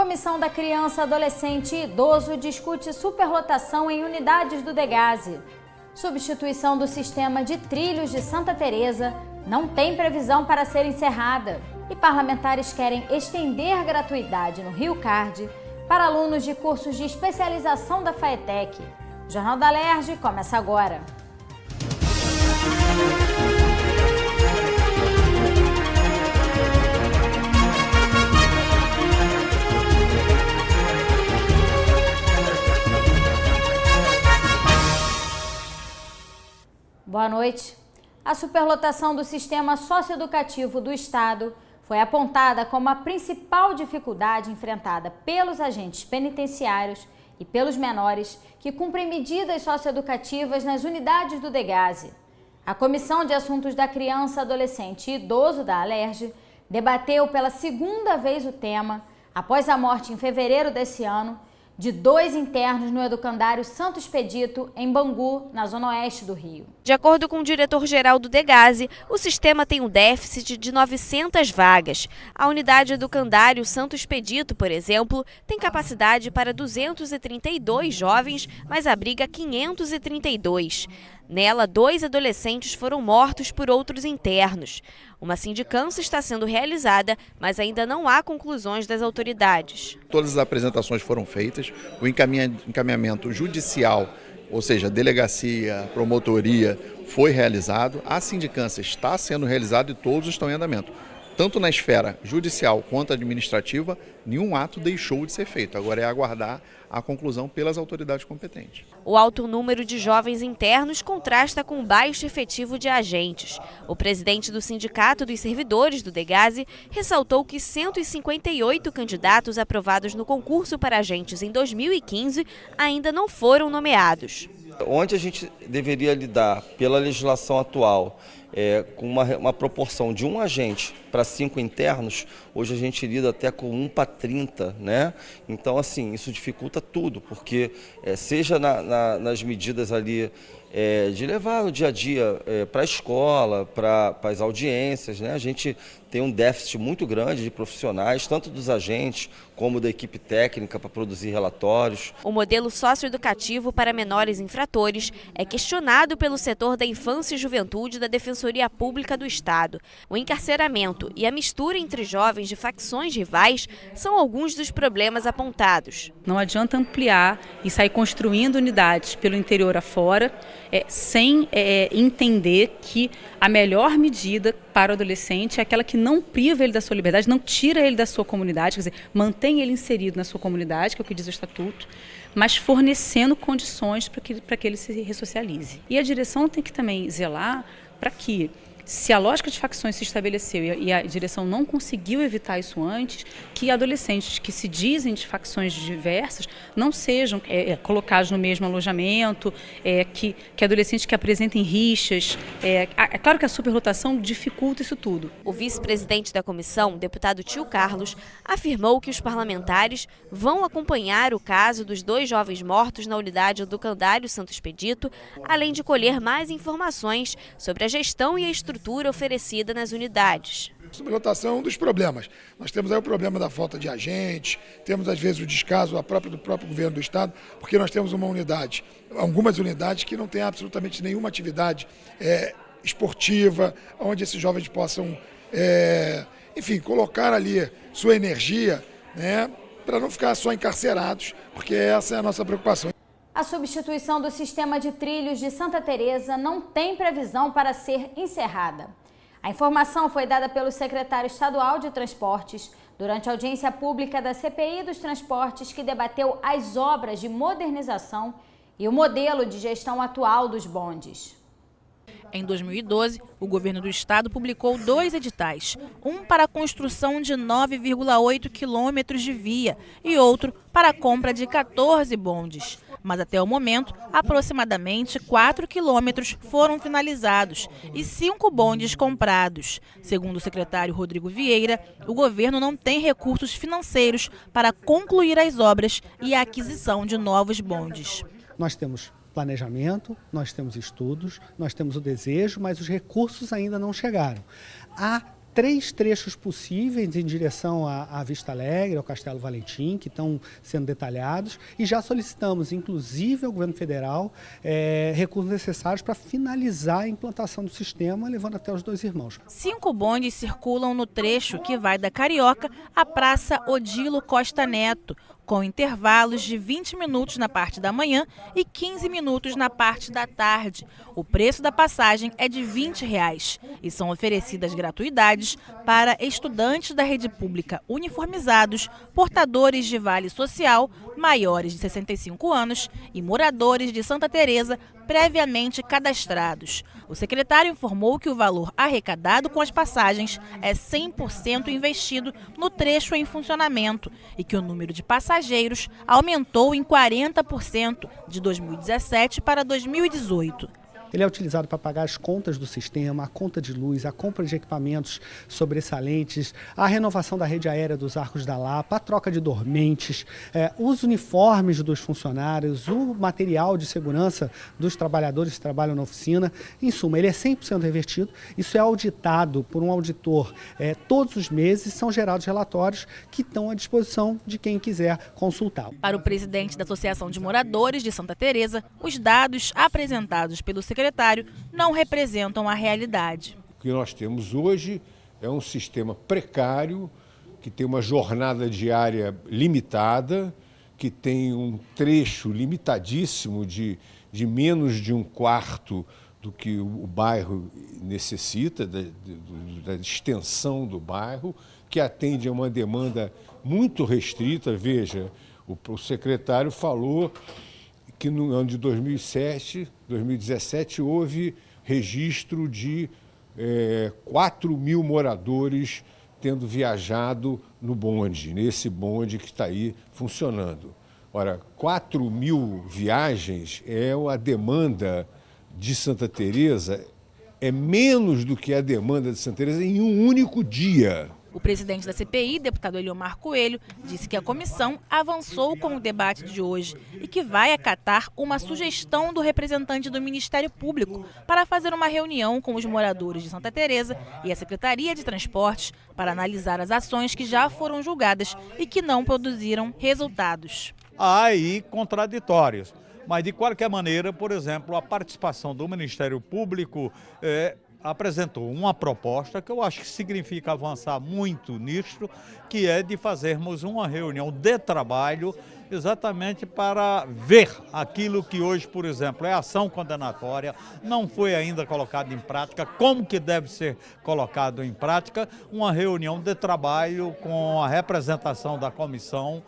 Comissão da Criança, Adolescente e Idoso discute superlotação em unidades do Degase. Substituição do sistema de trilhos de Santa Teresa não tem previsão para ser encerrada. E parlamentares querem estender gratuidade no Rio Card para alunos de cursos de especialização da FAETEC. O Jornal da Alerj começa agora. Boa noite. A superlotação do sistema socioeducativo do Estado foi apontada como a principal dificuldade enfrentada pelos agentes penitenciários e pelos menores que cumprem medidas socioeducativas nas unidades do Degase. A Comissão de Assuntos da Criança, Adolescente e Idoso da Alerj debateu pela segunda vez o tema após a morte em fevereiro desse ano de 2 internos no educandário Santo Expedito, em Bangu, na zona oeste do Rio. De acordo com o diretor-geral do Degase, o sistema tem um déficit de 900 vagas. A unidade educandário Santo Expedito, por exemplo, tem capacidade para 232 jovens, mas abriga 532. Nela, 2 adolescentes foram mortos por outros internos. Uma sindicância está sendo realizada, mas ainda não há conclusões das autoridades. Todas as apresentações foram feitas, o encaminhamento judicial, ou seja, delegacia, promotoria, foi realizado, a sindicância está sendo realizada e todos estão em andamento. Tanto na esfera judicial quanto administrativa, nenhum ato deixou de ser feito. Agora é aguardar a conclusão pelas autoridades competentes. O alto número de jovens internos contrasta com o baixo efetivo de agentes. O presidente do Sindicato dos Servidores do Degase ressaltou que 158 candidatos aprovados no concurso para agentes em 2015 ainda não foram nomeados. Onde a gente deveria lidar pela legislação atual com uma proporção de 1 agente para 5 internos, hoje a gente lida até com 1 para 30, né? Então, assim, isso dificulta tudo, porque seja nas medidas ali de levar o dia a dia para a escola, para as audiências, né? A gente tem um déficit muito grande de profissionais, tanto dos agentes como da equipe técnica para produzir relatórios. O modelo socioeducativo para menores infratores é questionado pelo setor da infância e juventude da Defensoria Pública do Estado. O encarceramento e a mistura entre jovens de facções rivais são alguns dos problemas apontados. Não adianta ampliar e sair construindo unidades pelo interior afora, sem entender que a melhor medida para o adolescente é aquela que não priva ele da sua liberdade, não tira ele da sua comunidade, quer dizer, mantém ele inserido na sua comunidade, que é o que diz o Estatuto, mas fornecendo condições para que ele se ressocialize. E a direção tem que também zelar para que, se a lógica de facções se estabeleceu e a direção não conseguiu evitar isso antes, que adolescentes que se dizem de facções diversas não sejam colocados no mesmo alojamento, que adolescentes que apresentem rixas. É claro que a superlotação dificulta isso tudo. O vice-presidente da comissão, deputado Tio Carlos, afirmou que os parlamentares vão acompanhar o caso dos 2 jovens mortos na unidade educandário Santo Expedito, além de colher mais informações sobre a gestão e a estrutura oferecida nas unidades. A superlotação é um dos problemas. Nós temos aí o problema da falta de agentes, temos às vezes o descaso do próprio governo do Estado, porque nós temos algumas unidades que não têm absolutamente nenhuma atividade esportiva, onde esses jovens possam, colocar ali sua energia, né, para não ficar só encarcerados, porque essa é a nossa preocupação. A substituição do sistema de trilhos de Santa Teresa não tem previsão para ser encerrada. A informação foi dada pelo secretário estadual de Transportes durante a audiência pública da CPI dos Transportes, que debateu as obras de modernização e o modelo de gestão atual dos bondes. Em 2012, o governo do estado publicou 2 editais, um para a construção de 9,8 quilômetros de via e outro para a compra de 14 bondes. Mas até o momento, aproximadamente 4 quilômetros foram finalizados e 5 bondes comprados. Segundo o secretário Rodrigo Vieira, o governo não tem recursos financeiros para concluir as obras e a aquisição de novos bondes. Nós temos planejamento, nós temos estudos, nós temos o desejo, mas os recursos ainda não chegaram. Há 3 trechos possíveis em direção à Vista Alegre, ao Castelo Valentim, que estão sendo detalhados, e já solicitamos, inclusive, ao governo federal, recursos necessários para finalizar a implantação do sistema, levando até os 2 irmãos. 5 bondes circulam no trecho que vai da Carioca à Praça Odilo Costa Neto, com intervalos de 20 minutos na parte da manhã e 15 minutos na parte da tarde. O preço da passagem é de R$ 20 e são oferecidas gratuidades para estudantes da rede pública uniformizados, portadores de vale social, maiores de 65 anos e moradores de Santa Teresa previamente cadastrados. O secretário informou que o valor arrecadado com as passagens é 100% investido no trecho em funcionamento e que o número de passageiros aumentou em 40% de 2017 para 2018. Ele é utilizado para pagar as contas do sistema, a conta de luz, a compra de equipamentos sobressalentes, a renovação da rede aérea dos Arcos da Lapa, a troca de dormentes, os uniformes dos funcionários, o material de segurança dos trabalhadores que trabalham na oficina. Em suma, ele é 100% revertido. Isso é auditado por um auditor todos os meses, são gerados relatórios que estão à disposição de quem quiser consultar. Para o presidente da Associação de Moradores de Santa Teresa, os dados apresentados pelo secretário não representam a realidade. O que nós temos hoje é um sistema precário, que tem uma jornada diária limitada, que tem um trecho limitadíssimo de menos de 1/4 do que o bairro necessita, da extensão do bairro, que atende a uma demanda muito restrita. Veja, o secretário falou que no ano de 2017 houve registro de 4.000 moradores tendo viajado no bonde, nesse bonde que está aí funcionando. Ora, 4.000 viagens é a demanda de Santa Teresa, é menos do que a demanda de Santa Teresa em um único dia. O presidente da CPI, deputado Eliomar Coelho, disse que a comissão avançou com o debate de hoje e que vai acatar uma sugestão do representante do Ministério Público para fazer uma reunião com os moradores de Santa Teresa e a Secretaria de Transportes para analisar as ações que já foram julgadas e que não produziram resultados. Há aí contraditórios, mas de qualquer maneira, por exemplo, a participação do Ministério Público apresentou uma proposta que eu acho que significa avançar muito nisso, que é de fazermos uma reunião de trabalho exatamente para ver aquilo que hoje, por exemplo, é ação condenatória, não foi ainda colocado em prática, como que deve ser colocado em prática, uma reunião de trabalho com a representação da comissão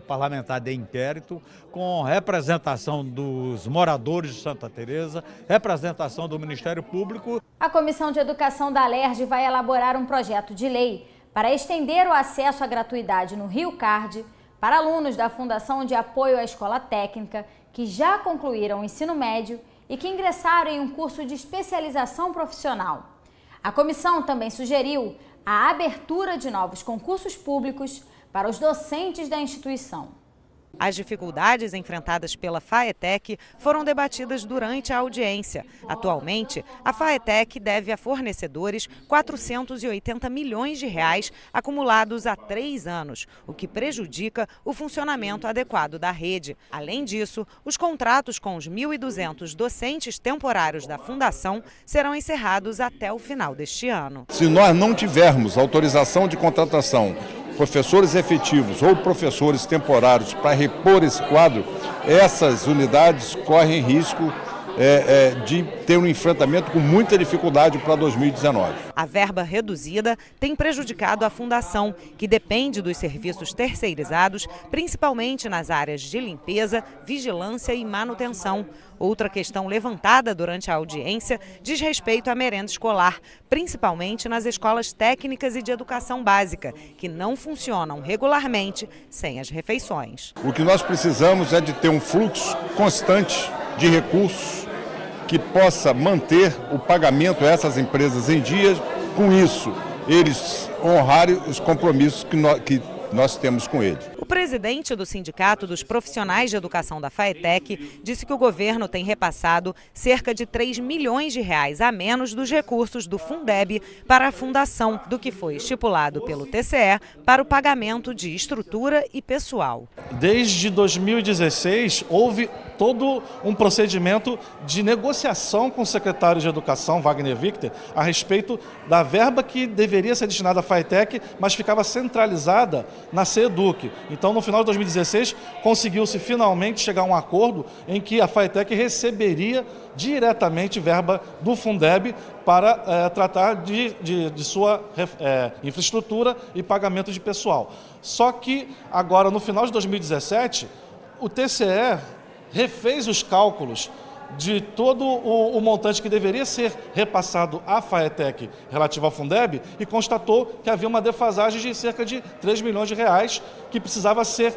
parlamentar de inquérito, com representação dos moradores de Santa Teresa, representação do Ministério Público. A Comissão de Educação da Alerj vai elaborar um projeto de lei para estender o acesso à gratuidade no Rio Card para alunos da Fundação de Apoio à Escola Técnica que já concluíram o ensino médio e que ingressaram em um curso de especialização profissional. A comissão também sugeriu a abertura de novos concursos públicos para os docentes da instituição. As dificuldades enfrentadas pela FAETEC foram debatidas durante a audiência. Atualmente, a FAETEC deve a fornecedores R$ 480 milhões acumulados há 3 anos, o que prejudica o funcionamento adequado da rede. Além disso, os contratos com os 1.200 docentes temporários da Fundação serão encerrados até o final deste ano. Se nós não tivermos autorização de contratação, professores efetivos ou professores temporários para repor esse quadro, essas unidades correm risco de ter um enfrentamento com muita dificuldade para 2019. A verba reduzida tem prejudicado a Fundação, que depende dos serviços terceirizados, principalmente nas áreas de limpeza, vigilância e manutenção. Outra questão levantada durante a audiência diz respeito à merenda escolar, principalmente nas escolas técnicas e de educação básica, que não funcionam regularmente sem as refeições. O que nós precisamos é de ter um fluxo constante de recursos que possa manter o pagamento a essas empresas em dia. Com isso, eles honrarem os compromissos que nós temos com eles. O presidente do Sindicato dos Profissionais de Educação da FAETEC disse que o governo tem repassado cerca de 3 milhões de reais a menos dos recursos do Fundeb para a fundação do que foi estipulado pelo TCE para o pagamento de estrutura e pessoal. Desde 2016, houve todo um procedimento de negociação com o secretário de Educação, Wagner Victor, a respeito da verba que deveria ser destinada à FAETEC, mas ficava centralizada na CEDUC. Então, no final de 2016, conseguiu-se finalmente chegar a um acordo em que a FAETEC receberia diretamente verba do Fundeb para tratar de sua infraestrutura e pagamento de pessoal. Só que agora, no final de 2017, o TCE refez os cálculos de todo o montante que deveria ser repassado à FAETEC relativo ao Fundeb e constatou que havia uma defasagem de cerca de 3 milhões de reais que precisava ser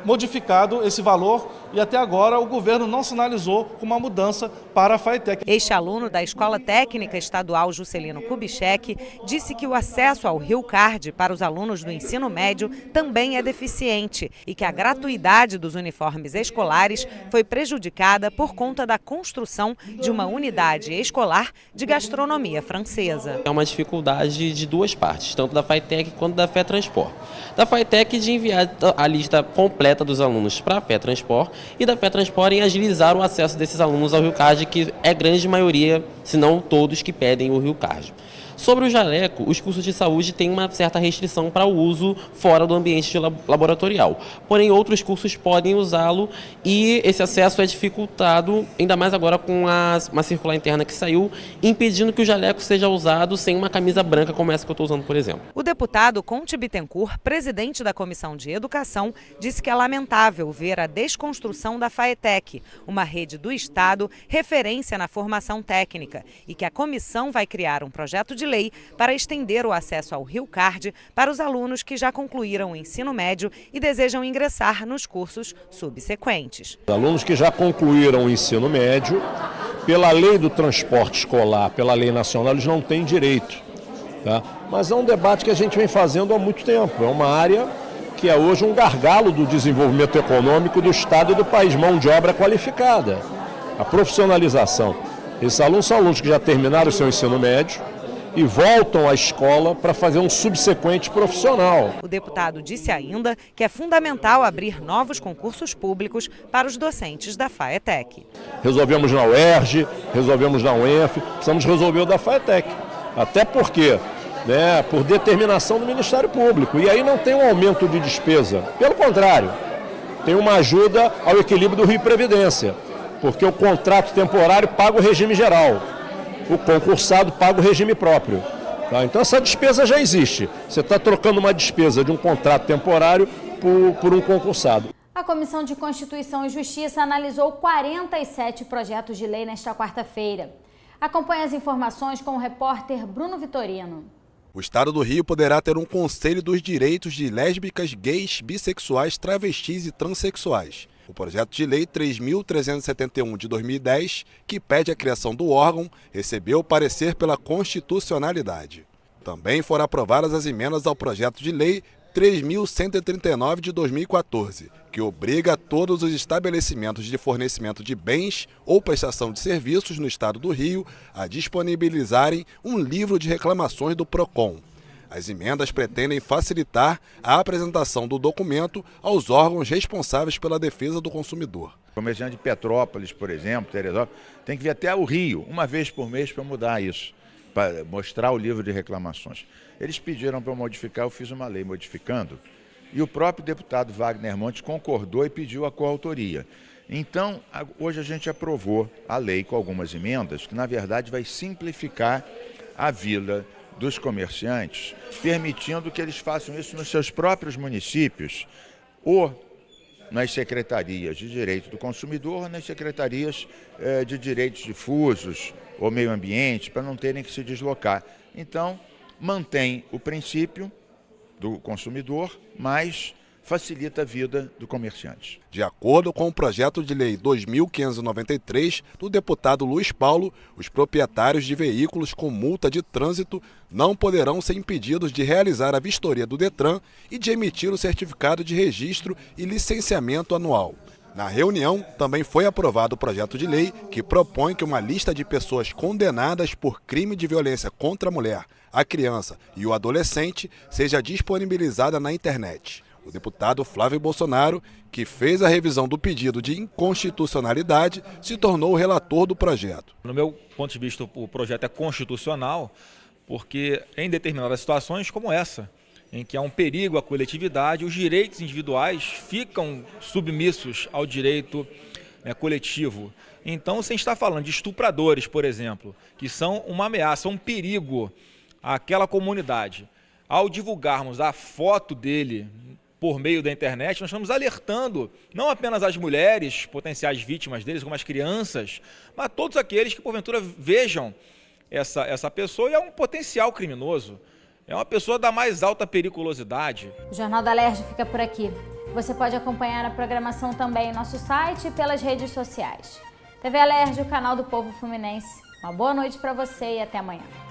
modificado esse valor e até agora o governo não sinalizou uma mudança para a FAETEC. Este aluno da Escola Técnica Estadual Juscelino Kubitschek disse que o acesso ao Rio Card para os alunos do ensino médio também é deficiente e que a gratuidade dos uniformes escolares foi prejudicada por conta da construção de uma unidade escolar de gastronomia francesa. É uma dificuldade de duas partes, tanto da FAETEC quanto da FETransport. Da FAETEC de enviar a lista completa dos alunos para a FETransport e da FETransport em agilizar o acesso desses alunos ao Rio Card, que é grande maioria, se não todos, que pedem o Rio Card. Sobre o jaleco, os cursos de saúde têm uma certa restrição para o uso fora do ambiente laboratorial. Porém, outros cursos podem usá-lo e esse acesso é dificultado, ainda mais agora com uma circular interna que saiu, impedindo que o jaleco seja usado sem uma camisa branca como essa que eu estou usando, por exemplo. O deputado Conte Bittencourt, presidente da Comissão de Educação, disse que é lamentável ver a desconstrução da FAETEC, uma rede do Estado referência na formação técnica, e que a comissão vai criar um projeto de lei para estender o acesso ao Rio Card para os alunos que já concluíram o ensino médio e desejam ingressar nos cursos subsequentes. Alunos que já concluíram o ensino médio, pela lei do transporte escolar, pela lei nacional, eles não têm direito. Tá? Mas é um debate que a gente vem fazendo há muito tempo. É uma área que é hoje um gargalo do desenvolvimento econômico do Estado e do país, mão de obra qualificada. A profissionalização. Esses alunos são alunos que já terminaram o seu ensino médio e voltam à escola para fazer um subsequente profissional. O deputado disse ainda que é fundamental abrir novos concursos públicos para os docentes da FAETEC. Resolvemos na UERJ, resolvemos na UENF, precisamos resolver o da FAETEC. Até porque, por determinação do Ministério Público. E aí não tem um aumento de despesa. Pelo contrário, tem uma ajuda ao equilíbrio do Rio Previdência. Porque o contrato temporário paga o regime geral. O concursado paga o regime próprio. Tá? Então essa despesa já existe. Você está trocando uma despesa de um contrato temporário por um concursado. A Comissão de Constituição e Justiça analisou 47 projetos de lei nesta quarta-feira. Acompanhe as informações com o repórter Bruno Vitorino. O Estado do Rio poderá ter um Conselho dos Direitos de Lésbicas, Gays, Bissexuais, Travestis e Transsexuais. O projeto de lei 3.371 de 2010, que pede a criação do órgão, recebeu parecer pela constitucionalidade. Também foram aprovadas as emendas ao projeto de lei 3.139 de 2014, que obriga todos os estabelecimentos de fornecimento de bens ou prestação de serviços no Estado do Rio a disponibilizarem um livro de reclamações do PROCON. As emendas pretendem facilitar a apresentação do documento aos órgãos responsáveis pela defesa do consumidor. O comerciante de Petrópolis, por exemplo, Teresópolis, tem que vir até o Rio, uma vez por mês, para mudar isso, para mostrar o livro de reclamações. Eles pediram para eu modificar, eu fiz uma lei modificando, e o próprio deputado Wagner Montes concordou e pediu a coautoria. Então, hoje a gente aprovou a lei com algumas emendas, que na verdade vai simplificar a vida dos comerciantes, permitindo que eles façam isso nos seus próprios municípios ou nas secretarias de direito do consumidor ou nas secretarias de direitos difusos ou meio ambiente, para não terem que se deslocar. Então, mantém o princípio do consumidor, mas facilita a vida do comerciante. De acordo com o projeto de lei 2593 do deputado Luiz Paulo, os proprietários de veículos com multa de trânsito não poderão ser impedidos de realizar a vistoria do Detran e de emitir o certificado de registro e licenciamento anual. Na reunião, também foi aprovado o projeto de lei que propõe que uma lista de pessoas condenadas por crime de violência contra a mulher, a criança e o adolescente seja disponibilizada na internet. O deputado Flávio Bolsonaro, que fez a revisão do pedido de inconstitucionalidade, se tornou o relator do projeto. No meu ponto de vista, o projeto é constitucional porque em determinadas situações como essa, em que há um perigo à coletividade, os direitos individuais ficam submissos ao direito coletivo. Então, se a gente está falando de estupradores, por exemplo, que são uma ameaça, um perigo àquela comunidade, ao divulgarmos a foto dele por meio da internet, nós estamos alertando não apenas as mulheres, potenciais vítimas deles, como as crianças, mas todos aqueles que porventura vejam essa pessoa e é um potencial criminoso. É uma pessoa da mais alta periculosidade. O Jornal da Alerj fica por aqui. Você pode acompanhar a programação também em nosso site e pelas redes sociais. TV Alerj, o canal do povo fluminense. Uma boa noite para você e até amanhã.